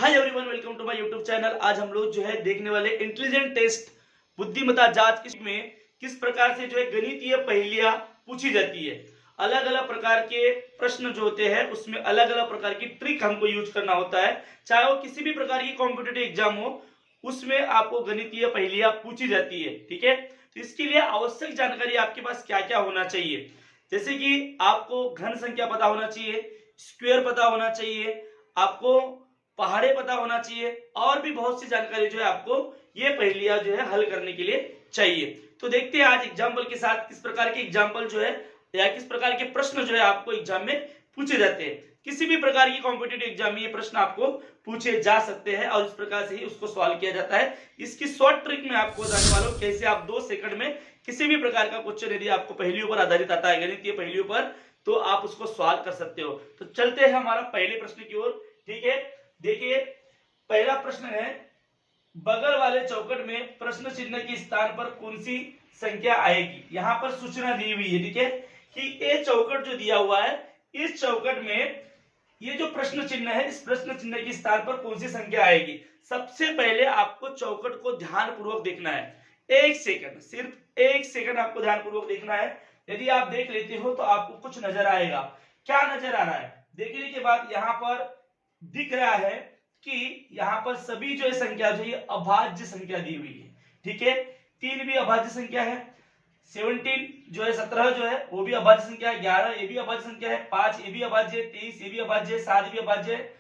Hi everyone, welcome to my YouTube channel. आज हम लोग जो है देखने वाले इंटेलिजेंट टेस्ट बुद्धिमत्ता जांच, इसमें किस प्रकार से जो है गणितीय पहेलियां पूछी जाती है। अलग अलग प्रकार के प्रश्न जो होते हैं उसमें अलग अलग प्रकार की ट्रिक हमको यूज करना होता है। चाहे वो किसी भी प्रकार की कॉम्पिटिटिव एग्जाम हो, उसमें आपको गणितीय पहेलियां पूछी जाती है। ठीक है, तो इसके लिए आवश्यक जानकारी आपके पास क्या क्या होना चाहिए, जैसे कि आपको घन संख्या पता होना चाहिए, स्क्वायर पता होना चाहिए, आपको पहाड़े पता होना चाहिए, और भी बहुत सी जानकारी जो है आपको ये पहेलियां जो है हल करने के लिए चाहिए। तो देखते हैं आज एग्जाम्पल के साथ किस प्रकार के एग्जाम्पल जो है या किस प्रकार के प्रश्न जो है आपको एग्जाम में पूछे जाते हैं। किसी भी प्रकार की कॉम्पिटिटिव एग्जाम में ये प्रश्न आपको पूछे जा सकते हैं और इस प्रकार से ही उसको सॉल्व किया जाता है। इसकी शॉर्ट ट्रिक में आपको बताने वाला हूं कैसे आप 2 सेकंड में किसी भी प्रकार का क्वेश्चन यदि आपको पहेलियों पर आधारित आता है, गणितीय पहेलियों पर, तो आप उसको सॉल्व कर सकते हो। तो चलते हैं हमारा पहले प्रश्न की ओर। ठीक है, देखिए पहला प्रश्न है, बगल वाले चौकट में प्रश्न चिन्ह के स्थान पर कौन सी संख्या आएगी। यहाँ पर सूचना दी हुई है, ठीक है, कि ये चौकट जो दिया हुआ है, इस चौकट में ये जो प्रश्न चिन्ह है, इस प्रश्न चिन्ह के स्थान पर कौन सी संख्या आएगी। सबसे पहले आपको चौकट को ध्यान पूर्वक देखना है। 1 सेकंड, सिर्फ 1 सेकंड आपको ध्यान पूर्वक देखना है। यदि आप देख लेते हो तो आपको कुछ नजर आएगा। क्या नजर आ रहा है? देखने के बाद यहाँ पर दिख रहा है कि यहाँ पर सभी जो है संख्या जो है अभाज्य संख्या दी हुई है। ठीक है, 3 भी अभाज्य संख्या है, 17 जो है 17 जो है वो भी अभाज्य संख्या है, 11 ये भी अभाज्य संख्या है, 5 ये भी अभाज्य है, 23 ये भी अभाज्य है, 7 भी अभाज्य है,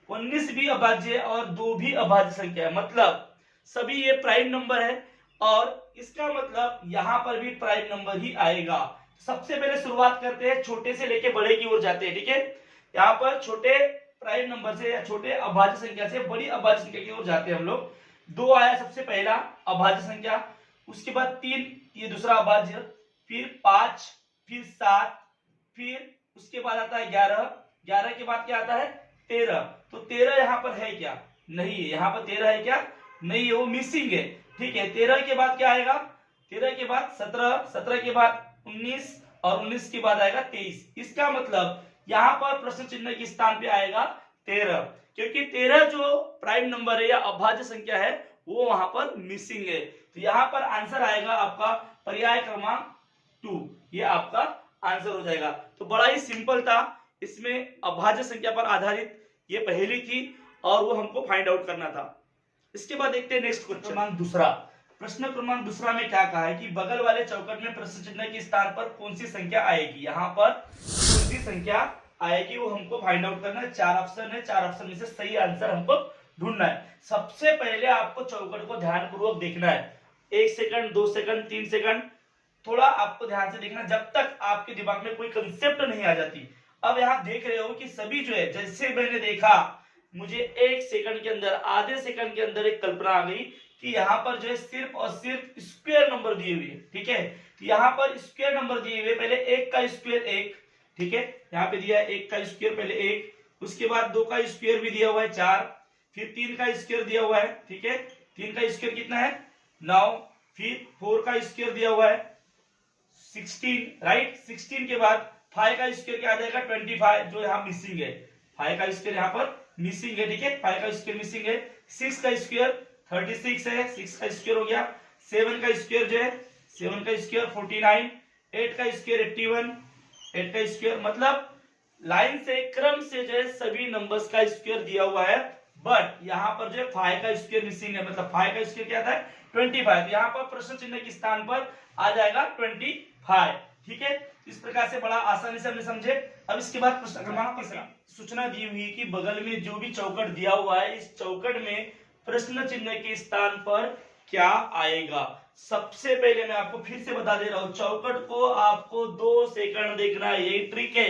19 भी अभाज्य है और 2 भी अभाज्य संख्या है। मतलब सभी ये प्राइम नंबर है और इसका मतलब यहाँ पर भी प्राइम नंबर ही आएगा। सबसे पहले शुरुआत करते हैं, छोटे से लेके बड़े की ओर जाते हैं। ठीक है, यहाँ पर छोटे प्राइम नंबर से या छोटे अभाज्य संख्या से बड़ी अभाज्य संख्या की ओर जाते हैं हम लोग। 2 आया सबसे पहला अभाज्य संख्या, उसके बाद 3 ये दूसरा अभाज्य, फिर 5, फिर 7, फिर उसके बाद आता है 11, 11 के बाद क्या आता है 13। तो 13 यहाँ पर है क्या? नहीं है। यहाँ पर 13 है क्या? नहीं है, वो मिसिंग है। ठीक है, 13 के बाद क्या आएगा? 13 के बाद 17, 17 के बाद 19 और 19 के बाद आएगा 23। इसका मतलब यहाँ पर प्रश्न चिन्ह के स्थान पे आएगा 13, क्योंकि 13 जो प्राइम नंबर है या अभाज्य संख्या है वो वहां पर मिसिंग है। तो यहाँ पर आंसर आएगा आपका पर्याय क्रमांक 2, ये आपका आंसर हो जाएगा। तो बड़ा ही सिंपल था, इसमें अभाज्य संख्या पर आधारित ये पहेली थी और वो हमको फाइंड आउट करना था। इसके बाद देखते हैं नेक्स्ट क्वेश्चन क्रमांक दूसरा। प्रश्न क्रमांक दूसरा में क्या कहा है कि बगल वाले चौकट में प्रश्न चिन्ह के स्थान पर कौन सी संख्या आएगी। यहाँ पर कौन सी संख्या आएगी वो हमको फाइंड आउट करना है। 4 ऑप्शन है, 4 ऑप्शन में से सही आंसर हमको ढूंढना है। सबसे पहले आपको चौकट को ध्यान पूर्वक देखना है। 1 सेकंड, 2 सेकंड, 3 सेकंड, थोड़ा आपको ध्यान से देखना जब तक आपके दिमाग में कोई कंसेप्ट नहीं आ जाती। अब यहाँ देख रहे हो कि सभी जो है, जैसे मैंने देखा, मुझे 1 सेकंड के अंदर, आधे सेकंड के अंदर एक कल्पना आ गई कि यहाँ पर जो है सिर्फ और सिर्फ स्क्वायर नंबर दिए हुए। ठीक है, तो यहाँ पर स्क्वायर नंबर दिए हुए, पहले 1 का स्क्वायर 1, ठीक है, यहाँ पे दिया है 1 का स्क्वायर पहले 1, उसके बाद 2 का स्क्वायर भी दिया हुआ है 4, फिर 3 का स्क्वायर दिया हुआ है। ठीक है, 3 का स्क्वायर कितना है 9, फिर 4 का स्क्वायर दिया हुआ है 16, राइट। 16 के बाद 5 का स्क्वायर क्या आ जाएगा 25, जो यहाँ मिसिंग है। 5 का स्क्वायर यहाँ पर मिसिंग है। ठीक है, 5 का स्क्वायर मिसिंग है। 6 का स्क्वायर 36 है, 6 का स्क्वायर हो गया। 7 का स्क्वायर जो है 7 का स्क्वायर 49, 8 का स्क्वायर 81, 8 का स्क्वायर, मतलब लाइन से क्रम से जो है सभी नंबर्स का स्क्वायर दिया हुआ है, बट यहाँ पर जो है 5 का स्क्वायर मिसिंग है। मतलब 5 का स्क्वायर क्या था 25, यहाँ पर प्रश्न चिन्ह के स्थान पर आ जाएगा 25। ठीक है, इस प्रकार से बड़ा आसानी से हमने समझे। अब इसके बाद प्रश्न क्रमांक तीसरा, सूचना दी हुई कि बगल में जो भी चौकट दिया हुआ है, इस चौकट में प्रश्न चिन्ह के स्थान पर क्या आएगा। सबसे पहले मैं आपको फिर से बता दे रहा हूं, चौकट को आपको 2 सेकंड देखना है, यही ट्रिक है।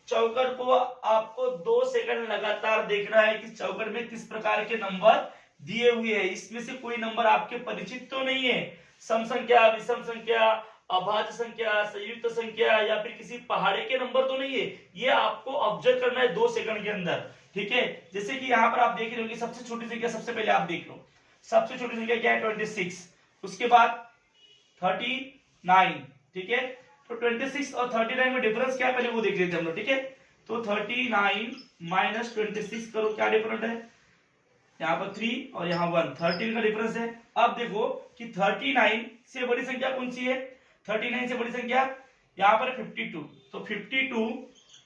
चौकट को आपको 2 सेकंड लगातार देखना है कि चौकट में किस प्रकार के नंबर दिए हुए हैं। इसमें से कोई नंबर आपके परिचित तो नहीं है, सम संख्या, विषम संख्या, अभाज्य संख्या, संयुक्त संख्या या फिर किसी पहाड़े के नंबर तो नहीं है। ये आपको ऑब्जर्व करना है 2 सेकंड के अंदर। ठीक है, जैसे कि यहाँ पर आप देख रहे हो कि सबसे छोटी संख्या, सबसे पहले आप देख लो सबसे छोटी संख्या क्या है 26, उसके बाद 39। ठीक है, तो 26 और 39 में डिफरेंस क्या है पहले वो देख लेते हैं हम लोग। ठीक है, तो 39 - 26 करो, क्या डिफरेंस है यहाँ पर 3 और यहाँ 1, 13 का डिफरेंस है। अब देखो कि 39 से बड़ी संख्या कौन सी है, 39 से बड़ी संख्या यहाँ पर 52, तो 52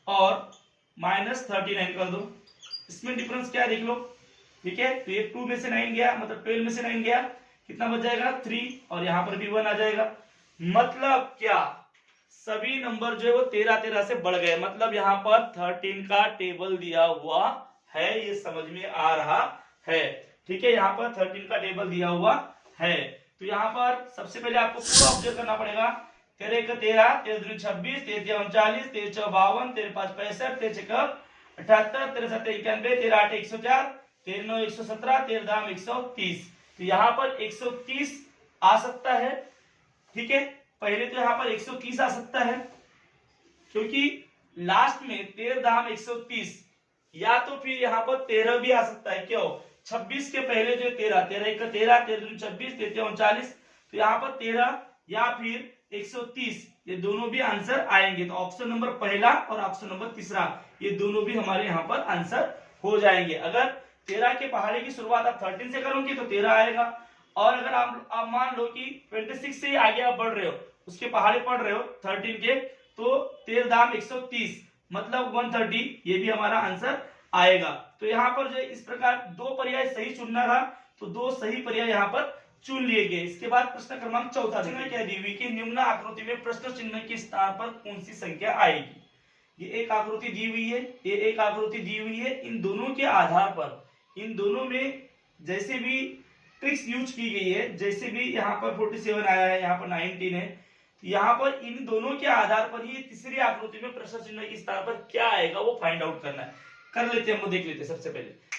और -39 कर दो, इसमें डिफरेंस क्या है देख लो, ठीक है। तो ये 2 में से 9 गया, मतलब 12 में से 9 गया, कितना बच जाएगा 3, और यहाँ पर भी 1 आ जाएगा। मतलब क्या, सभी नंबर जो है वो 13 से बढ़ गए, मतलब यहाँ पर 13 का टेबल दिया हुआ है, ये समझ में आ रहा है, ठीक है। यहाँ पर 13 का टेबल दिया हुआ है, तो यहाँ पर सबसे पहले आपको पूरा ऑब्जर्व करना पड़ेगा। 13 1 13, 13 2 26, 13 3 39, 13 4 52, 13 5 65, 13 6 78, 13 7 91, 13 8 104, 13 9 117, 13 दाम 130। तो यहाँ पर 130 आ सकता है, ठीक है। पहले तो यहाँ पर 130 आ सकता है, क्योंकि लास्ट में 13 दाम 130, या तो फिर यहाँ पर 13 भी आ सकता है। क्यों, 26 के पहले जो 13, 13 1 13, 13 2 26, 13 39, तो यहाँ पर 13 या फिर 130, ये दोनों भी आंसर आएंगे। तो ऑप्शन नंबर पहला और ऑप्शन नंबर तीसरा, ये दोनों भी हमारे यहाँ पर आंसर हो जाएंगे। अगर 13 के पहाड़े की शुरुआत आप 13 से करोगे तो 13 आएगा, और अगर आप मान लो कि 26 से आगे आप बढ़ रहे हो, उसके पहाड़े पढ़ रहे हो 13 के, तो 13 दाम 130, मतलब 130, ये भी हमारा आंसर आएगा। तो यहाँ पर जो इस प्रकार दो पर्याय सही चुनना था, तो दो सही पर्याय यहाँ पर चुन लिए गए। इसके बाद प्रश्न क्रमांक 14 में क्या दी हुई कि निम्न आकृति में प्रश्न चिन्ह के स्थान पर कौन सी संख्या आएगी। ये एक आकृति दी हुई है, ये एक आकृति दी हुई है, इन दोनों के आधार पर, इन दोनों में जैसे भी ट्रिक्स यूज की गई है, जैसे भी यहाँ पर 47 आया है, यहाँ पर 19 है, यहाँ पर इन दोनों के आधार पर ही तीसरी आकृति में प्रश्न चिन्ह के स्थान पर क्या आएगा वो फाइंड आउट करना है। कर लेते हैं, हम देख लेते हैं।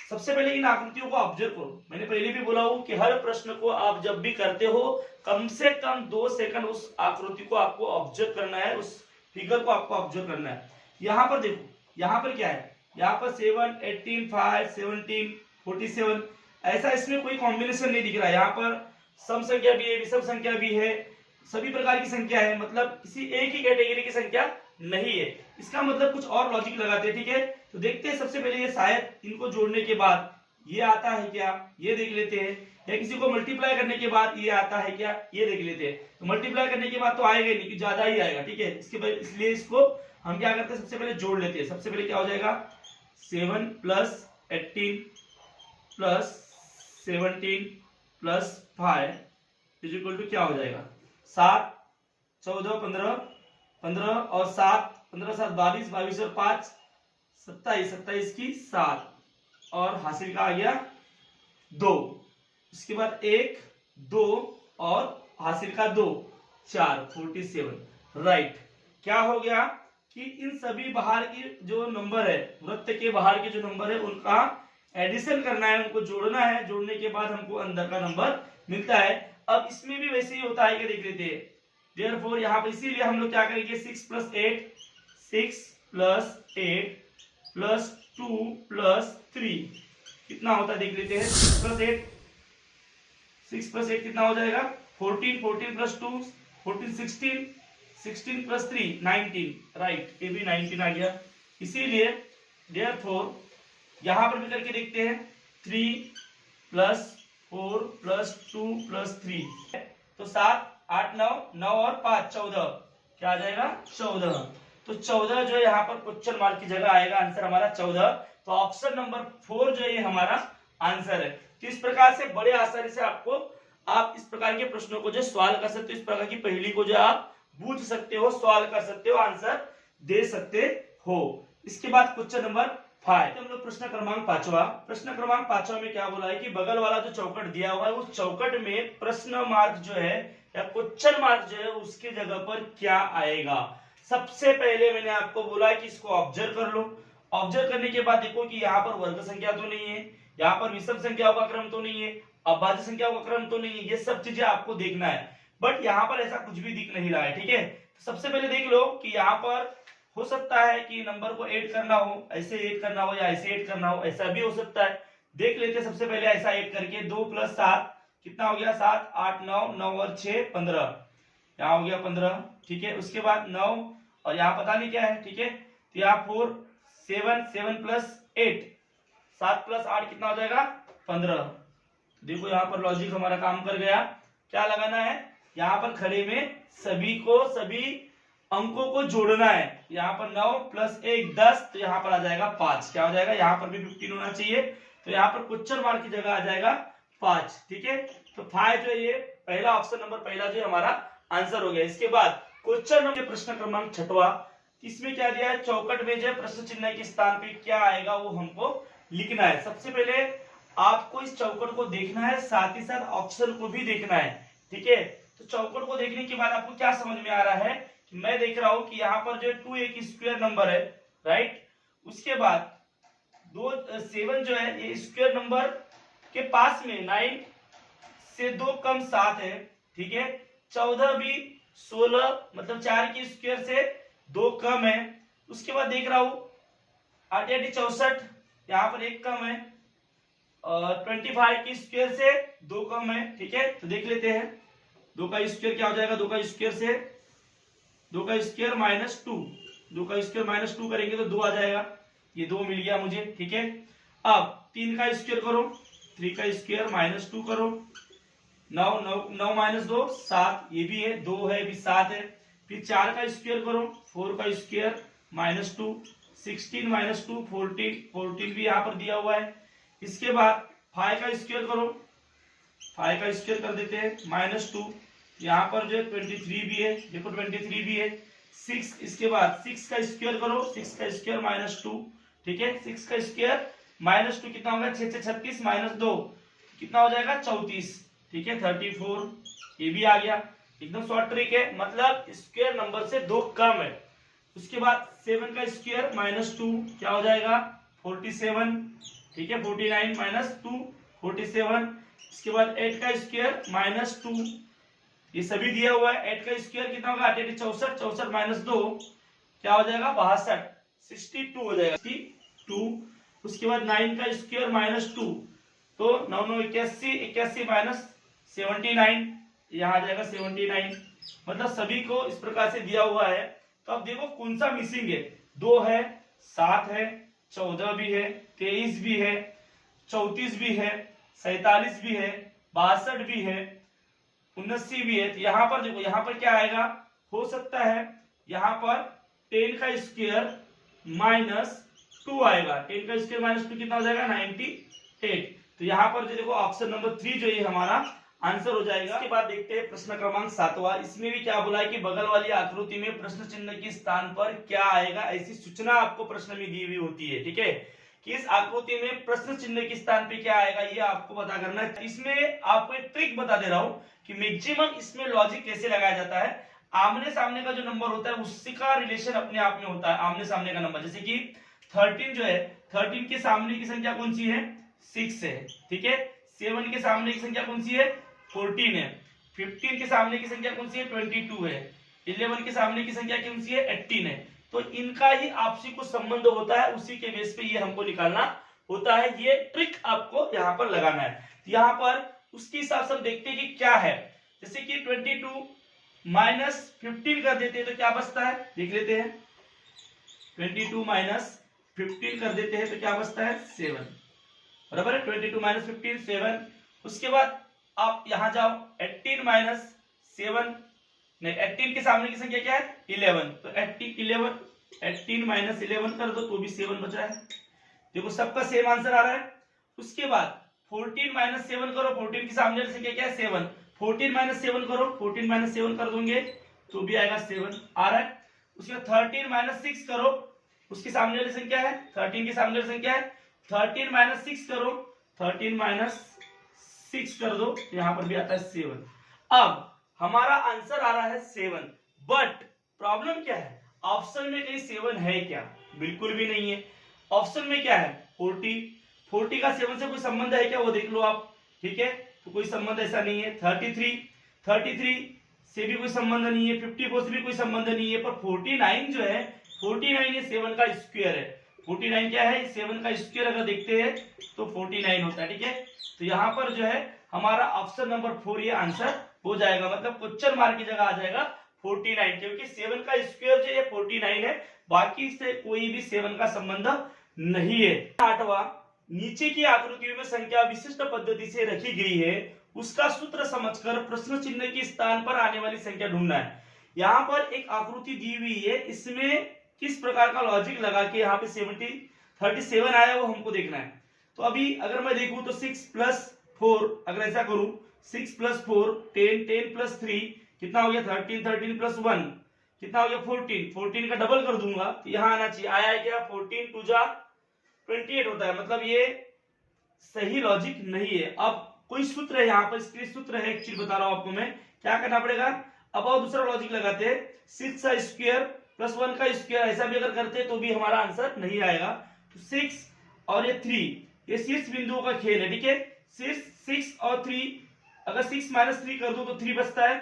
सबसे पहले इन आकृतियों को ऑब्जर्व करो। मैंने पहले भी बोला हूं कि हर प्रश्न को आप जब भी करते हो कम से कम 2 सेकंड उस आकृति को आपको ऑब्जर्व करना है, उस फिगर को आपको ऑब्जर्व करना है। यहाँ पर देखो, यहाँ पर क्या है, यहाँ पर 7 18 5 17 47, ऐसा इसमें कोई कॉम्बिनेशन नहीं दिख रहा है। यहाँ पर सम संख्या भी है, विषम संख्या भी है, सभी प्रकार की संख्या है, मतलब किसी एक ही कैटेगरी की संख्या नहीं है। इसका मतलब कुछ और लॉजिक लगाते हैं, ठीक है। तो देखते हैं सबसे पहले ये शायद इनको जोड़ने के बाद ये आता है क्या, ये देख लेते हैं, या किसी को मल्टीप्लाई करने के बाद ये आता है क्या, ये देख लेते हैं। तो मल्टीप्लाई करने के बाद तो आएगा नहीं, कि ज्यादा ही आएगा, ठीक है। इसके बाद इसलिए इसको हम क्या करते हैं, सबसे पहले जोड़ लेते हैं। सबसे पहले क्या हो जाएगा, 7 + 18 + 17 + 5 = क्या हो जाएगा, 7 14 15 15 और 7 15 7 22 22 और 5 27 27 की 7, और हासिल का आ गया 2। इसके बाद 1 2 और हासिल का 2 4 47। राइट, क्या हो गया कि इन सभी बाहर की जो नंबर है, वृत्त के बाहर के जो नंबर है उनका एडिशन करना है, उनको जोड़ना है, जोड़ने के बाद हमको अंदर का नंबर मिलता है। अब इसमें भी वैसे ही होता है कि देख लेते हैं। Therefore यहाँ पर इसीलिए हम लोग क्या करेंगे, 6 + 8 6 + 8 + 2 + 3 कितना होता है देख लेते हैं। 6 + 8 कितना हो जाएगा, 14 14 + 2 14 16 16 + 3 19। राइट, ये भी 19 आ गया। इसीलिए Therefore यहाँ पर भी करके देखते हैं, 3 + 4 + 2 + 3, तो 7 8 9 9 और 5 14, क्या आ जाएगा 14। तो 14 जो है यहाँ पर क्वेश्चन मार्क की जगह आएगा, आंसर हमारा 14। तो ऑप्शन नंबर 4 जो है हमारा आंसर है। तो इस प्रकार से बड़े आसानी से आप इस प्रकार के प्रश्नों को जो सवाल कर सकते हो, इस प्रकार की पहेली को जो आप बूझ सकते हो, सवाल कर सकते हो, आंसर दे सकते हो। इसके बाद क्वेश्चन नंबर 5, हम लोग प्रश्न क्रमांक 5वां। प्रश्न क्रमांक 5वां में क्या बोला है कि बगल वाला जो चौकट दिया हुआ है उस चौकट में प्रश्न मार्क जो है या क्वेश्चन मार्क जो है उसकी जगह पर क्या आएगा। सबसे पहले मैंने आपको बोला कि इसको ऑब्जर्व कर लो। ऑब्जर्व करने के बाद देखो कि यहाँ पर वर्ग संख्या तो नहीं है, यहाँ पर विषम संख्याओं का क्रम तो नहीं है, अभाज्य संख्याओं का क्रम तो नहीं है, ये सब चीजें आपको देखना है। बट यहाँ पर ऐसा कुछ भी दिख नहीं रहा है, ठीक है। तो सबसे पहले देख लो कि यहाँ पर हो सकता है कि नंबर को ऐड करना हो, ऐसे ऐड करना हो या ऐसे ऐड करना हो, ऐसा भी हो सकता है। देख लेते हैं सबसे पहले ऐसा ऐड करके, 2 + 7 कितना हो गया, 7 8 9 9 और 6 15, यहाँ हो गया 15, ठीक है। उसके बाद 9 और यहाँ पता नहीं क्या है, ठीक है। तो यहाँ 4 7 7 + 8 7 + 8 कितना हो जाएगा 15। देखो यहाँ पर लॉजिक हमारा काम कर गया। क्या लगाना है, यहाँ पर खड़े में सभी अंकों को जोड़ना है। यहाँ पर 9 + 1 10, तो यहाँ पर आ जाएगा 5। क्या हो जाएगा, यहाँ पर भी 15 होना चाहिए, तो यहाँ पर क्वेश्चन मार्क की जगह आ जाएगा 5। ठीक है, तो 5 जो है ये पहला ऑप्शन नंबर पहला जो हमारा आंसर हो गया। इसके बाद क्वेश्चन नंबर प्रश्न क्रमांक 6वां, इसमें क्या दिया है, चौकट में जो प्रश्न चिन्ह के स्थान पे क्या आएगा वो हमको लिखना है। सबसे पहले आपको इस चौकट को देखना है, साथ ही साथ ऑप्शन को भी देखना है। ठीक है, तो चौकट को देखने के बाद आपको क्या समझ में आ रहा है कि मैं देख रहा हूं कि यहाँ पर जो 2 एक स्क्वायर नंबर है, राइट। उसके बाद 7 जो है ये स्क्वायर नंबर के पास में 9 से 2 कम 7 है। ठीक है, 14 भी 16 मतलब 4 की स्क्वायर से 2 कम है। उसके बाद देख रहा हूं 8 64, यहाँ पर 1 कम है, और 25 की स्क्वायर से 2 कम है। ठीक है, तो देख लेते हैं 2 का स्क्वायर क्या हो जाएगा, 2 का स्क्वायर से 2 का स्क्वायर -2, 2 का स्क्वायर -2 करेंगे तो 2 आ जाएगा, ये 2 मिल गया मुझे। ठीक है, अब 3 का स्क्वायर करो, 3 का स्क्वायर -2 करो, 9 - 2 7, ये भी है, 2 है भी 7 है। फिर 4 का स्क्वायर करो, 4 का स्क्वायर -2, 16 - 2 14, 14 भी यहाँ पर दिया हुआ है। इसके बाद 5 का स्क्वायर करो, 5 का स्क्वायर कर देते हैं -2, यहाँ पर जो 23 भी है, देखो 23 भी है। 6, इसके बाद 6 का स्क्वायर करो, 6 का स्क्वायर -2। ठीक है, 6 का स्क्वायर -2 कितना होगा, 6 से 36 -2 कितना हो जाएगा, 34। ठीक है, 34, ये भी आ गया। एकदम शॉर्ट ट्रिक है, मतलब स्क्वायर नंबर से 2 कम है। उसके बाद 7 का स्क्वायर -2 क्या हो जाएगा, 47। ठीक है, 49 - 2 47। इसके बाद 8 का स्क्वायर -2, ये सभी दिया हुआ है। 8 का स्क्वायर कितना होगा, 8 × 64, 64 - 2 क्या हो जाएगा, 62, 62 हो जाएगा, 62। उसके बाद 9 का स्क्वायर -2, तो 9 9 81, 81 - 79, यहाँ आ जाएगा 79। मतलब सभी को इस प्रकार से दिया हुआ है। तो अब देखो कौन सा मिसिंग है, 2 है, 7 है, 14 भी है, 23 भी है, 34 भी है, 47 भी है, 62 भी है, 79 भी है। तो यहाँ पर देखो, यहाँ पर क्या आएगा, हो सकता है यहाँ पर 10 का स्क्वायर -2 आएगा। 10 का स्क्वायर -2 कितना हो जाएगा, 98। तो यहाँ पर जो देखो ऑप्शन नंबर 3 जो ये हमारा आंसर हो जाएगा। इसके बाद देखते हैं प्रश्न क्रमांक 7वां। इसमें भी क्या बोला है कि बगल वाली आकृति में प्रश्न चिन्ह के स्थान पर क्या आएगा, ऐसी सूचना आपको प्रश्न में दी हुई होती है। ठीक है, कि इस आकृति में प्रश्न चिन्ह के स्थान पे क्या आएगा ये आपको पता करना है। इसमें आपको एक ट्रिक बता दे रहा हूं कि मैक्सिमम इसमें लॉजिक कैसे लगाया जाता है। आमने सामने का जो नंबर होता है उससे का रिलेशन अपने आप में होता है, आमने सामने का नंबर। जैसे कि 13 जो है, 13 के सामने की संख्या कौन सी है, 6 है। ठीक है, 7 के सामने की संख्या कौन सी है, 14 है। 15 के सामने की संख्या कौन सी है, 22 है। 11 के सामने की संख्या कौन सी है, 18 है। तो इनका ही आपसी कुछ संबंध होता है, उसी के बेस पे ये हमको निकालना होता है। ये ट्रिक आपको यहाँ पर लगाना है। यहाँ पर उसके हिसाब से हम देखते हैं कि क्या है। जैसे कि 22 - 15 कर देते हैं तो क्या बचता है, देख लेते हैं। 22 - 15 कर देते हैं तो क्या बचता है, 7, बराबर है। 22 - 15 7। उसके बाद आप यहां जाओ, 18 - 7 नहीं, 18 के सामने की संख्या क्या है, 11, तो 18 - 11 कर दो तो भी 7 बच रहा है। देखो सबका सेम आंसर आ रहा है। उसके बाद 14 - 7 करो, 14 के सामने की संख्या क्या है, 7, 14 - 7 करो, 14 - 7 कर दोगे तो भी आएगा 7 आ रहा है। उसके बाद 13 - 6 करो, उसके सामने वाली संख्या है, 13 के सामने वाली संख्या है, 13 - 6 करो, 13 - 6 कर दो, यहां पर भी आता है 7। अब हमारा आंसर आ रहा है 7, बट प्रॉब्लम क्या है, ऑप्शन में कहीं 7 है क्या, बिल्कुल भी नहीं है। ऑप्शन में क्या है, 40 का 7 से कोई संबंध है क्या, वो देख लो आप। ठीक है, तो कोई संबंध ऐसा नहीं है। 33 से भी कोई संबंध नहीं है, 54 से भी कोई संबंध नहीं है। पर 49 जो है, 49 ये 7 का स्क्वायर है। 49 क्या है, 7 का स्क्वायर अगर देखते हैं तो 49 होता है। ठीक है, तो यहाँ पर जो है हमारा ऑप्शन नंबर 4 ये आंसर हो जाएगा। मतलब क्वेश्चन मार्क की जगह आ जाएगा 49, क्योंकि 7 का स्क्वायर जो है 49 है, बाकी से कोई भी 7 का संबंध नहीं है। 8वां, नीचे की आकृति में संख्या विशिष्ट पद्धति से रखी गई है, उसका सूत्र समझकर प्रश्न चिन्ह के स्थान पर आने वाली संख्या ढूंढना है। यहाँ पर एक आकृति दी हुई है, इसमें किस प्रकार का लॉजिक लगा के यहाँ पे 37 आया वो हमको देखना है। तो अभी अगर मैं देखूं तो 6 + 4, अगर ऐसा करूं 6 + 4 10, 10 + 3 कितना हो गया 13, 13 + 1 कितना हो गया 14, 14 का डबल कर दूंगा तो यहाँ आना चाहिए, आया है क्या 14 2 जा 28 होता है। मतलब ये सही लॉजिक नहीं है। अब कोई सूत्र है यहाँ पर, इसके सूत्र है एक्चुअली बता रहा हूं आपको मैं, क्या करना पड़ेगा। अब और दूसरा लॉजिक लगाते हैं, 6 का स्क्वायर + 1 का स्क्वायर, ऐसा भी अगर करते तो भी हमारा आंसर नहीं आएगा। तो 6 और ये 3, ये शीर्ष बिंदुओं का खेल है, ठीक है। 6 और 3, अगर 6 - 3 कर दो तो 3 बचता है,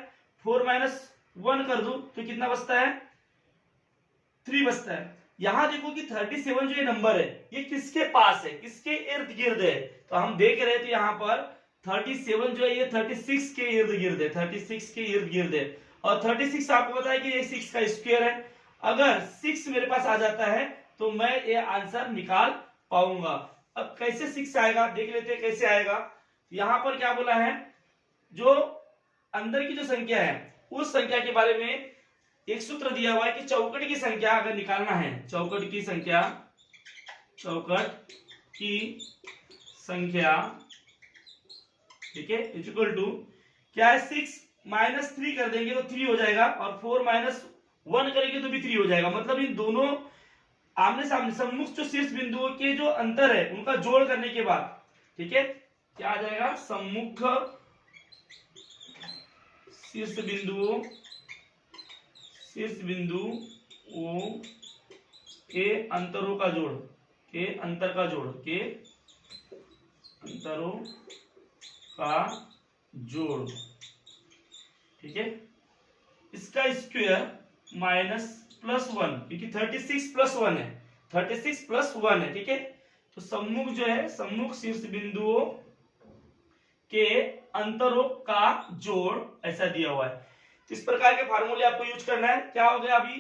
4 - 1 कर दो तो कितना बचता है 3 बचता है। यहां देखो कि 37 जो ये नंबर है ये किसके पास है, किसके इर्द गिर्द है। तो हम देख रहे थे यहाँ पर 37 जो है ये 36 के इर्द गिर्द है, 36 के इर्द गिर्द है। और 36 आपको पता है कि ये 6 का स्क्वायर है। अगर 6 मेरे पास आ जाता है तो मैं ये आंसर निकाल पाऊंगा। अब कैसे 6 आएगा देख लेते हैं कैसे आएगा। यहां पर क्या बोला है, जो अंदर की जो संख्या है उस संख्या के बारे में एक सूत्र दिया हुआ है कि चौकट की संख्या अगर निकालना है, चौकट की संख्या ठीक है इक्वल टू क्या है 6 - 3 कर देंगे तो 3 हो जाएगा, और 4 - 1 करेंगे तो भी 3 हो जाएगा। मतलब इन दोनों आमने सामने सम्मुख जो शीर्ष बिंदुओं के जो अंतर है उनका जोड़ करने के बाद, ठीक है, क्या आ जाएगा, सम्मुख शीर्ष बिंदुओं के अंतरों का जोड़, के अंतरों का जोड़, ठीक है। इसका स्क्वायर -+1, क्योंकि 36 + 1 है, 36 + 1 है, ठीक है। तो सम्मुख जो है, सम्मुख शीर्ष बिंदुओं के अंतरों का जोड़ ऐसा दिया हुआ है। इस प्रकार के फार्मूले आपको यूज करना है। क्या हो गया अभी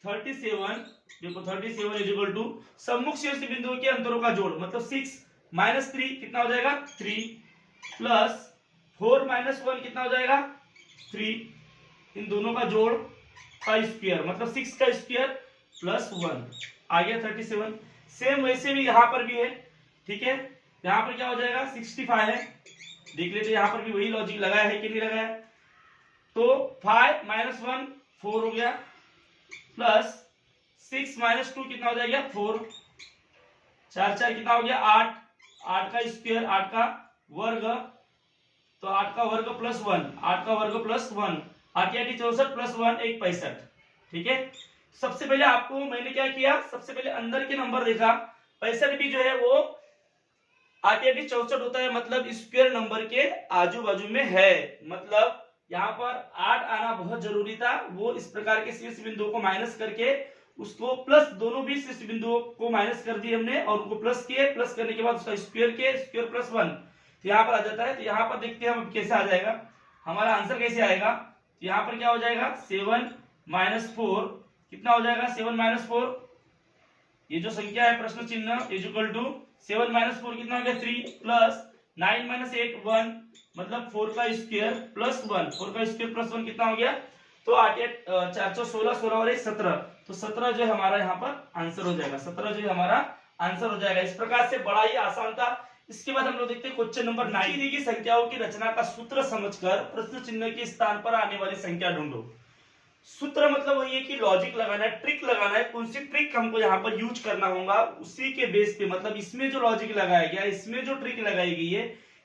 37, देखो 37 इक्वल टू सम्मुख शीर्ष बिंदुओं के अंतरों का जोड़, मतलब 6 - 3 कितना हो जाएगा 3, प्लस 4 - 1 कितना हो जाएगा 3, इन दोनों का जोड़ का स्क्वायर, मतलब 6 का स्क्वायर + 1 आ गया 37। सेम वैसे भी यहां पर भी है, ठीक है। यहां पर क्या हो जाएगा 65 है, देख लेते यहां पर भी वही लॉजिक लगाया है कि नहीं लगाया। तो 5 - 1 4 हो गया, प्लस 6 - 2 कितना हो जाएगा 4, 4 4 कितना हो गया 8, 8 का स्क्वायर 8 का वर्ग, तो 8 का वर्ग + 1, 8 का वर्ग + 1, 8 × 64 + 1 1 65, ठीक है। सबसे पहले आपको मैंने क्या किया, सबसे पहले अंदर के नंबर देखा, 65 भी जो है वो 8 × 64 होता है, मतलब स्क्वायर नंबर के आजू बाजू में है। मतलब यहाँ पर 8 आना बहुत जरूरी था, वो इस प्रकार के शीर्ष बिंदुओं को माइनस करके उसको प्लस, दोनों भी शीर्ष बिंदुओं को माइनस कर दिए हमने और उनको प्लस किए, प्लस करने के बाद उसका स्क्वायर के स्क्वायर + 1, तो यहाँ पर आ जाता है। तो यहाँ पर देखते हैं हम कैसे आ जाएगा हमारा आंसर, कैसे आएगा। तो यहाँ पर क्या हो जाएगा 7 - 4 कितना हो जाएगा 7 - 4, ये जो संख्या है प्रश्न चिन्ह इक्वल टू 7 - 4 कितना हो गया 3, प्लस 9 - 8 1, मतलब 4 का स्क्वायर + 1, 4 का स्क्वायर + 1 कितना हो गया, तो 8 8 4 16 16 और 1 17, तो 17 जो है हमारा यहाँ पर आंसर हो जाएगा, 17 जो है हमारा आंसर हो जाएगा। इस प्रकार से बड़ा ही आसान था। इसके बाद हम लोग देखते हैं क्वेश्चन नंबर 9, दी गई संख्याओं की रचना का सूत्र समझकर प्रश्न चिन्ह के स्थान पर आने वाली संख्या ढूंढो। सूत्र मतलब वही है कि लॉजिक लगाना है, ट्रिक लगाना है, कौन सी ट्रिक हमको यहाँ पर यूज करना होगा उसी के बेस पे, मतलब इसमें जो लॉजिक लगाया गया है, इसमें जो ट्रिक लगाई गई है,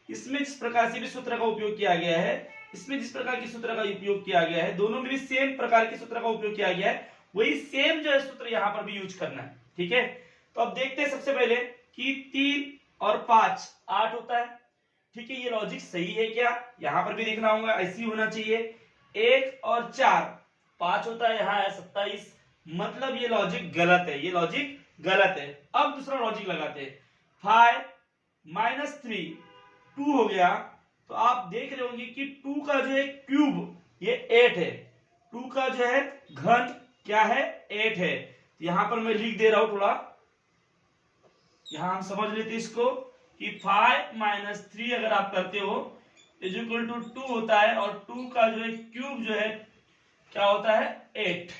इसमें जिस प्रकार से भी सूत्र का उपयोग किया गया है, इसमें जिस प्रकार की सूत्र का उपयोग किया गया है, दोनों में भी सेम प्रकार के सूत्र का उपयोग किया गया है, वही सेम जो है सूत्र यहाँ पर भी यूज करना है, ठीक है। तो अब देखते हैं सबसे पहले कि 3 और 5 8 होता है, ठीक है, ये लॉजिक सही है क्या, यहाँ पर भी देखना होगा, ऐसी होना चाहिए। 1 और 4 5 होता है, यहाँ है 27, मतलब ये लॉजिक गलत है, ये लॉजिक गलत है। अब दूसरा लॉजिक लगाते हैं, 5 - 3 2 हो गया, तो आप देख रहे होंगे कि 2 का जो है क्यूब ये 8 है, 2 का जो है घन क्या है 8 है। तो यहां पर मैं लिख दे रहा हूं थोड़ा, यहां हम समझ लेते इसको कि 5 माइनस 3 अगर आप करते हो इज इक्वल टू 2 होता है, और 2 का जो है क्यूब जो है क्या होता है 8।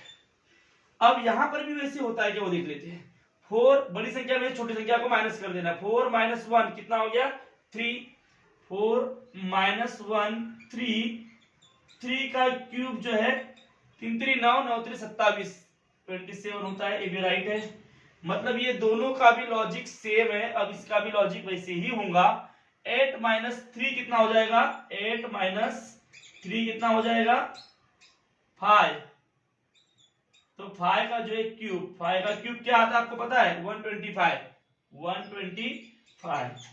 अब यहां पर भी वैसे होता है कि वो देख लेते हैं। 4 बड़ी संख्या में छोटी संख्या को माइनस कर देना। 4 माइनस 1 कितना हो गया 3। 4 माइनस 1 3। 3 का क्यूब जो है 3 3 9 9 3 27 27 होता है। ये भी राइट है। मतलब ये दोनों का भी लॉजिक सेम है। अब इसका भी लॉजिक वैसे ही होगा। 8 माइनस 3 कितना हो जाएगा 8 माइनस 3 कितना हो जाएगा 5। तो 5 का जो है क्यूब, 5 का क्यूब क्या आता है आपको पता है 125। 125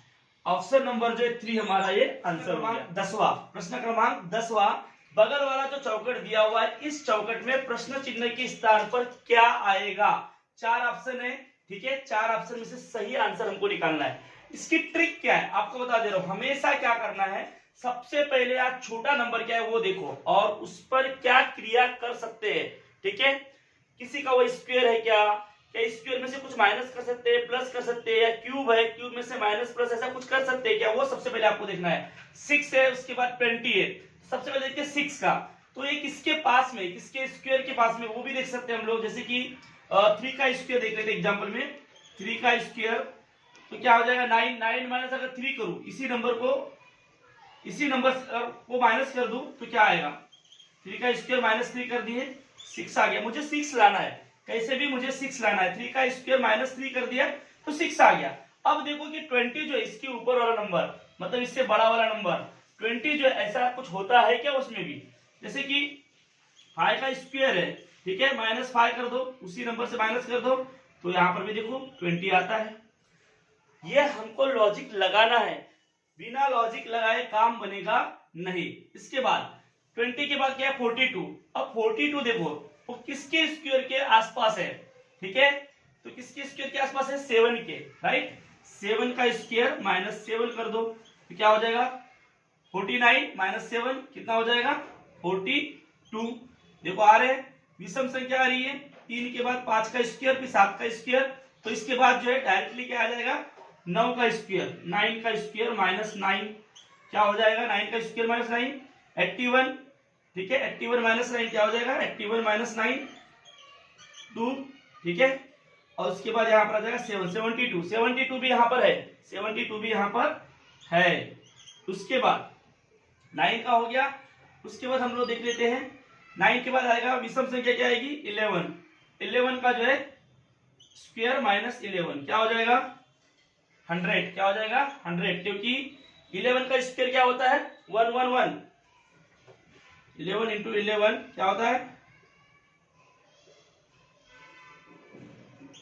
ऑप्शन नंबर जो है 3 हमारा ये आंसर हो गया। 10वां प्रश्न क्रमांक 10वां, बगल वाला जो चौकट दिया हुआ है इस चौकट में प्रश्न चिन्ह के स्थान पर क्या आएगा। 4 ऑप्शन है, ठीक है। 4 ऑप्शन में से सही आंसर हमको निकालना है। इसकी ट्रिक क्या है आपको बता दे रहा हूं। हमेशा क्या करना है, सबसे पहले आप छोटा नंबर क्या है वो देखो और उस पर क्या क्रिया कर सकते हैं, ठीक है। किसी का वो स्क्वायर है क्या स्क्वायर में से कुछ माइनस कर सकते हैं, प्लस कर सकते हैं, या क्यूब है क्यूब में से माइनस प्लस ऐसा कुछ कर सकते हैं क्या, वो सबसे पहले आपको देखना है। 6 है उसके बाद 20 है, सबसे पहले देखते हैं 6 का। तो ये किसके पास में, किसके स्क्वायर के पास में, वो भी देख सकते हैं हम लोग। जैसे कि 3 का स्क्वायर देख लेते हैं एग्जांपल में। 3 का स्क्वायर तो क्या हो जाएगा 9। 9 माइनस अगर 3 करूं, इसी नंबर को माइनस कर दूं तो क्या आएगा 3 का स्क्वायर माइनस 3 कर दिए 6 आ गया। मुझे 6 लाना है, कैसे भी मुझे 6 लाना है। 3 का स्क्वायर माइनस 3 कर दिया तो 6 आ गया। अब देखो कि 20 जो इसके ऊपर वाला नंबर, मतलब इससे बड़ा वाला नंबर 20 जो ऐसा कुछ होता है क्या उसमें भी। जैसे कि 5 का स्क्वायर है, ठीक है, माइनस 5 कर दो, उसी नंबर से माइनस कर दो तो यहां पर भी देखो 20 आता है। ये हमको लॉजिक लगाना है, बिना लॉजिक लगाए काम बनेगा नहीं। इसके बाद 20 के बाद क्या है 42। अब 42 देखो वो किसके स्क्वायर के आसपास है, ठीक है। तो किसके स्क्वायर के आसपास है 7 के, राइट। 7 का स्क्वायर माइनस 7 कर दो तो क्या हो जाएगा 49 माइनस 7 कितना हो जाएगा 42। देखो आ रहे हैं, विषम संख्या आ रही है। 3 के बाद 5 का स्क्वायर फिर 7 का स्क्वायर, तो इसके बाद जो है डायरेक्टली क्या आ जाएगा 9 का स्क्वायर। 9 का स्क्वायर माइनस 9 क्या हो जाएगा 9 का स्क्वायर माइनस 9 81, ठीक है। 81 माइनस 9 क्या हो जाएगा 81 माइनस 9 2, ठीक है। और उसके बाद यहाँ पर आ जाएगा 72। 72 भी यहाँ पर है, 72 भी यहाँ पर है। उसके बाद 9 का हो गया। उसके बाद हम लोग देख लेते हैं 9 के बाद आएगा विषम संख्या क्या आएगी 11। 11 का जो है स्क्वायर माइनस 11 क्या हो जाएगा 100, क्या हो जाएगा 100, क्योंकि 11 का स्क्वायर क्या होता है 111। 11 इंटू 11 क्या होता है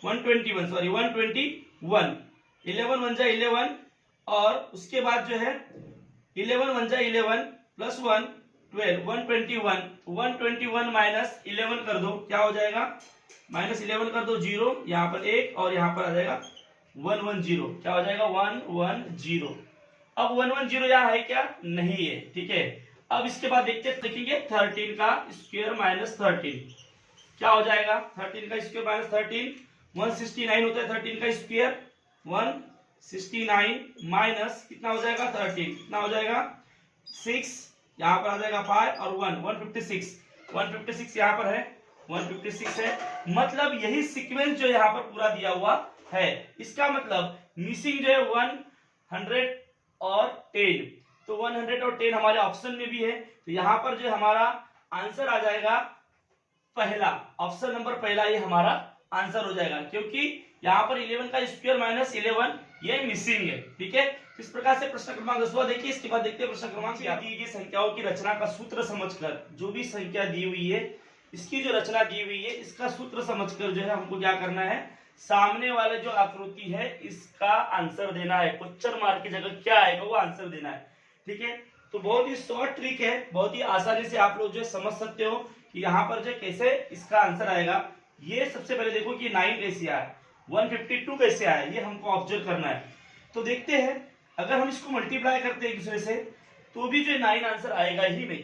121, सॉरी 121। 11 बन जाए 11, और उसके बाद जो है 11 बन जाए 11 प्लस 1 12 121। 121 माइनस 11 कर दो क्या हो जाएगा माइनस 11 कर दो 0, यहाँ पर 1 और यहाँ पर आ जाएगा 110, क्या हो जाएगा 110। अब 110 यहाँ है क्या नहीं है, ठीक है। अब इसके बाद देखेंगे 13 का स्क्वायर माइनस 13 क्या हो जाएगा 13 का स्क्वायर माइनस 13 169 होता है। 13 का स्क्वायर 169 माइनस कितना हो जाएगा 13 कितना हो जाएगा 6, यहाँ पर आ जाएगा 5 और 1 156 यहाँ पर है 156 है। मतलब यही सीक्वेंस जो यहाँ पर पूरा दिया हुआ है। इसका मतलब मिसिंग जो है 100 और 10, तो 100 और 10 हमारे ऑप्शन में भी है। तो यहाँ पर जो हमारा आंसर आ जाएगा पहला, ऑप्शन नंबर पहला ये हमारा आंसर हो जाएगा, क्योंकि यहाँ पर 11 का स्क्वायर माइनस 11 ये मिसिंग है, ठीक है। इस प्रकार से प्रश्न क्रमांक 10वां देखिए। इसके बाद देखते हैं प्रश्न क्रमांक दी गई संख्याओं की रचना का सूत्र समझकर, जो भी संख्या दी हुई है इसकी जो रचना दी हुई है इसका सूत्र समझकर जो है हमको क्या करना है, सामने वाले जो आकृति है इसका आंसर देना है। क्वेश्चन मार्क की जगह क्या आएगा वो आंसर देना है, ठीक है। तो बहुत ही शॉर्ट ट्रिक है, बहुत ही आसानी से आप लोग जो समझ सकते हो कि यहाँ पर जो कैसे इसका आंसर आएगा। ये सबसे पहले देखो कि 9 कैसे आया 152 कैसे आया, ये हमको ऑब्जर्व करना है। तो देखते हैं अगर हम इसको मल्टीप्लाई करते हैं एक दूसरे से तो भी जो 9 आंसर आएगा ही नहीं।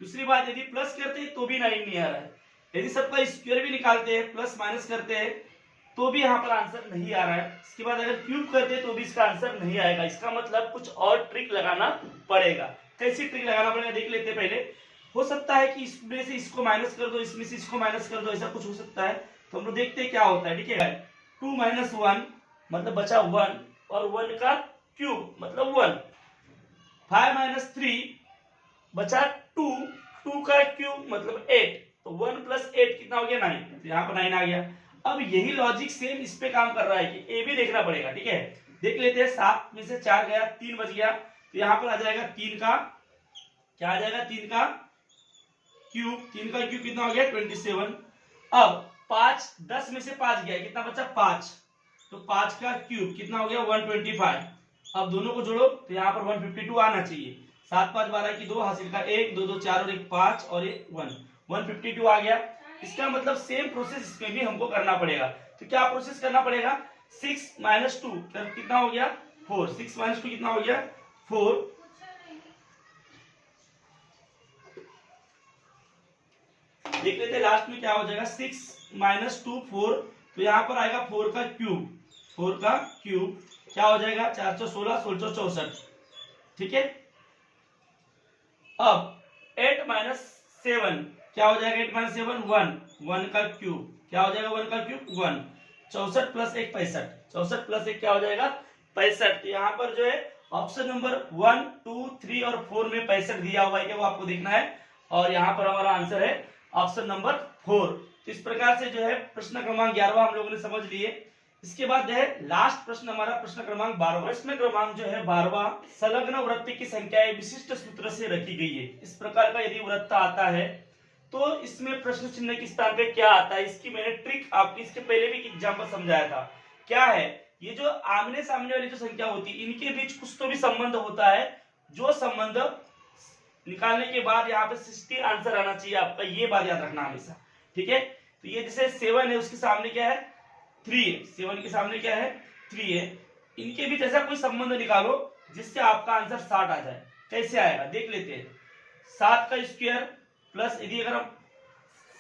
दूसरी बात यदि प्लस करते हैं तो भी 9 नहीं आ रहा है। यदि सबका स्क्वायर भी निकालते हैं प्लस माइनस करते हैं तो भी यहाँ पर आंसर नहीं आ रहा है। इसके बाद अगर क्यूब करते तो भी इसका आंसर नहीं आएगा। इसका मतलब कुछ और ट्रिक लगाना पड़ेगा। कैसी ट्रिक लगाना पड़ेगा देख लेते हैं पहले। हो सकता है कि इसमें से इसको माइनस कर दो, इसमें से इसको माइनस कर दो, ऐसा कुछ हो सकता है। तो हम लोग देखते हैं क्या होता है। ठीक है, 2 - 1 मतलब बचा 1 और 1 का क्यूब मतलब 1। 5 - 3 बचा 2, 2 का क्यूब मतलब 8। तो 1 + 8 कितना हो गया 9। तो यहाँ पर 9 आ गया। अब यही लॉजिक सेम इस पे काम कर रहा है कि ए भी देखना पड़ेगा। ठीक है, देख लेते हैं। 7 में से 4 गया, 3 बच गया। तो यहाँ पर आ जाएगा 3 का क्या आ जाएगा, 3 का क्यूब। 3 का क्यूब कितना हो गया 27। अब 5 10 में से 5 गया, कितना बचा 5। तो 5 का क्यूब कितना हो गया 125। अब दोनों को जोड़ो तो यहाँ पर 152 आना चाहिए। 7 5 12 की 2 हासिल का 1 2 2 4 और 1 5 और 1 152 आ गया। इसका मतलब सेम प्रोसेस इसमें भी हमको करना पड़ेगा। तो क्या प्रोसेस करना पड़ेगा, 6 - 2 कितना हो गया 4। 6 - 2 कितना हो गया 4। देख लेते हैं लास्ट में क्या हो जाएगा। 6 - 2 4। तो यहाँ पर आएगा 4 का क्यूब। 4 का क्यूब क्या हो जाएगा 416 1664। ठीक है, अब 8 - 7 क्या हो जाएगा 8 - 7 1। 1 का क्यूब क्या हो जाएगा 1 का क्यूब 1। 64 + 1 65। 64 + 1 क्या हो जाएगा 65। यहाँ पर जो है ऑप्शन नंबर 1 2 3 और 4 में 65 दिया हुआ है, क्या वो आपको देखना है। और यहाँ पर हमारा आंसर है ऑप्शन नंबर 4। तो इस प्रकार से जो है प्रश्न क्रमांक 11वां हम लोगों ने समझ लिए। इसके बाद जो है लास्ट प्रश्न हमारा प्रश्न क्रमांक 12वां। प्रश्न क्रमांक जो है 12वां, संलग्न वृत्त की संख्याएं विशिष्ट सूत्र से रखी गई है। इस प्रकार का यदि वृत्त आता है तो इसमें प्रश्न चिन्ह के स्थान पे क्या आता है, इसकी मैंने ट्रिक आपको इसके पहले भी एग्जाम्पल समझाया था। क्या है, ये जो आमने सामने वाली जो संख्या होती है इनके बीच कुछ तो भी संबंध होता है, जो संबंध निकालने के बाद यहाँ पे 60 आंसर आना चाहिए आपका। ये बात याद रखना हमेशा। ठीक है, तो ये जैसे 7 है उसके सामने क्या है 3 है। 7 के सामने क्या है 3 है। इनके बीच ऐसा कोई संबंध निकालो जिससे आपका आंसर 60 आ जाए। कैसे आएगा देख लेते हैं। 7 का स्क्वायर प्लस यदि अगर हम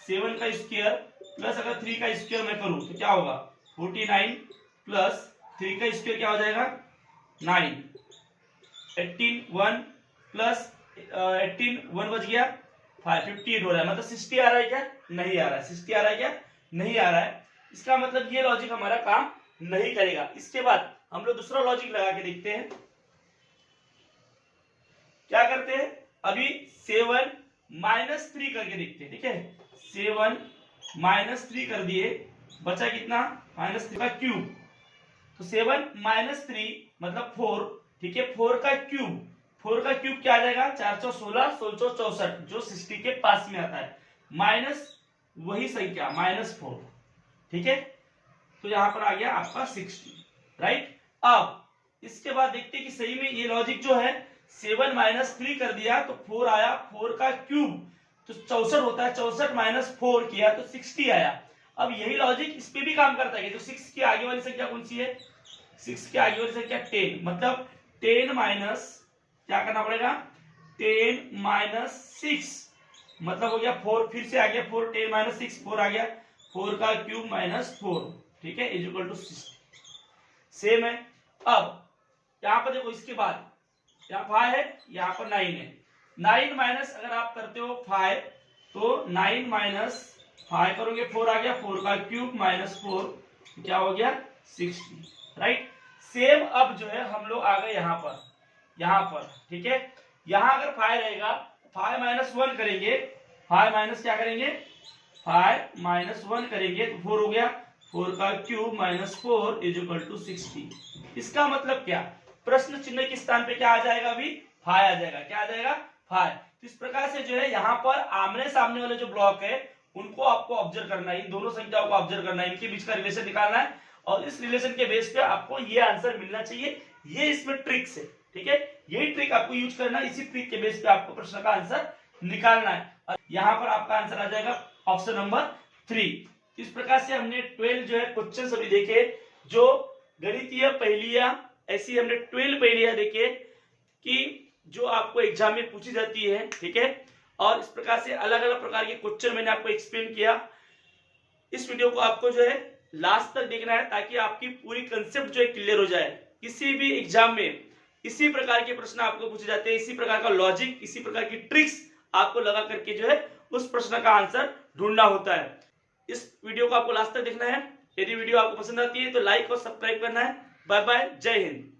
7 का स्क्वायर प्लस अगर 3 का स्क्वायर मैं करूं तो क्या होगा 49 प्लस 3 का स्क्वायर क्या हो जाएगा 9। 18 1 प्लस 18 1 बच गया 5 58 हो रहा है। मतलब 60 आ रहा है क्या, नहीं आ रहा है। 60 आ रहा है क्या, नहीं आ रहा है। इसका मतलब ये लॉजिक हमारा काम नहीं करेगा। इसके बाद हम लोग दूसरा लॉजिक लगा के देखते हैं। क्या करते हैं, अभी 7 - 3 करके देखते हैं। ठीक है, 7 - 3 कर दिए, बचा कितना -3 का क्यूब। तो 7 - 3 मतलब 4। ठीक है, 4 का क्यूब, 4 का क्यूब क्या आ जाएगा 416 1664, जो 60 के पास में आता है, माइनस वही संख्या -4। ठीक है, तो यहां पर आ गया आपका 60। राइट, अब इसके बाद देखते हैं कि सही में ये लॉजिक जो है 7 - 3 कर दिया तो 4 आया, 4 का क्यूब तो 64 होता है, 64 - 4 किया तो 60 आया। अब यही लॉजिक इस पे भी काम करता है कि तो 6 की आगे वाली संख्या कौन सी है, 6 की आगे वाली संख्या 10, मतलब 10 माइनस क्या करना पड़ेगा 10 - 6 मतलब हो गया 4। फिर से आ गया 4, 10 - 6 4 आ गया, 4 का क्यूब -4। ठीक है, इज इक्वल टू 60। सेम है। अब यहां पर देखो, इसके बाद यहाँ 5 है, यहाँ पर 9 है। 9 माइनस अगर आप करते हो 5 तो 9 - 5 करोगे 4 आ गया, 4 का क्यूब -4 क्या हो गया 60। राइट, सेम अब जो है हम लोग आ गए यहाँ पर। ठीक है, यहाँ अगर 5 रहेगा 5 - 1 करेंगे, 5 माइनस क्या करेंगे 5 - 1 करेंगे तो 4 हो गया, 4 का क्यूब -4 इज इक्वल टू 60। इसका मतलब क्या, प्रश्न चिन्ह के स्थान पे क्या आ जाएगा, अभी 5 आ जाएगा। क्या आ जाएगा 5। तो इस प्रकार से जो है यहाँ पर आमने सामने वाले जो ब्लॉक है उनको आपको ऑब्जर्व करना है, इन दोनों संख्याओं को ऑब्जर्व करना है, इनके बीच का रिलेशन निकालना है और इस रिलेशन के बेस पे आपको ये आंसर मिलना चाहिए। ये इसमें ट्रिक्स है। ठीक है, यही ट्रिक आपको यूज करना है, इसी ट्रिक के बेस पे आपको प्रश्न का आंसर निकालना है। यहाँ पर आपका आंसर आ जाएगा ऑप्शन नंबर 3। इस प्रकार से हमने 12 जो है क्वेश्चन अभी देखे, जो गणितीय पहेलियां, ऐसी हमने 12 पहेलियां देखे कि जो आपको एग्जाम में पूछी जाती है। ठीक है, और इस प्रकार से अलग अलग प्रकार के क्वेश्चन मैंने आपको एक्सप्लेन किया। इस वीडियो को आपको जो है लास्ट तक देखना है ताकि आपकी पूरी कंसेप्ट जो है क्लियर हो जाए। किसी भी एग्जाम में इसी प्रकार के प्रश्न आपको पूछे जाते हैं, इसी प्रकार का लॉजिक, इसी प्रकार की ट्रिक्स आपको लगा करके जो है उस प्रश्न का आंसर ढूंढना होता है। इस वीडियो को आपको लास्ट तक देखना है। यदि वीडियो आपको पसंद आती है तो लाइक और सब्सक्राइब करना है। बाय बाय, जय हिंद।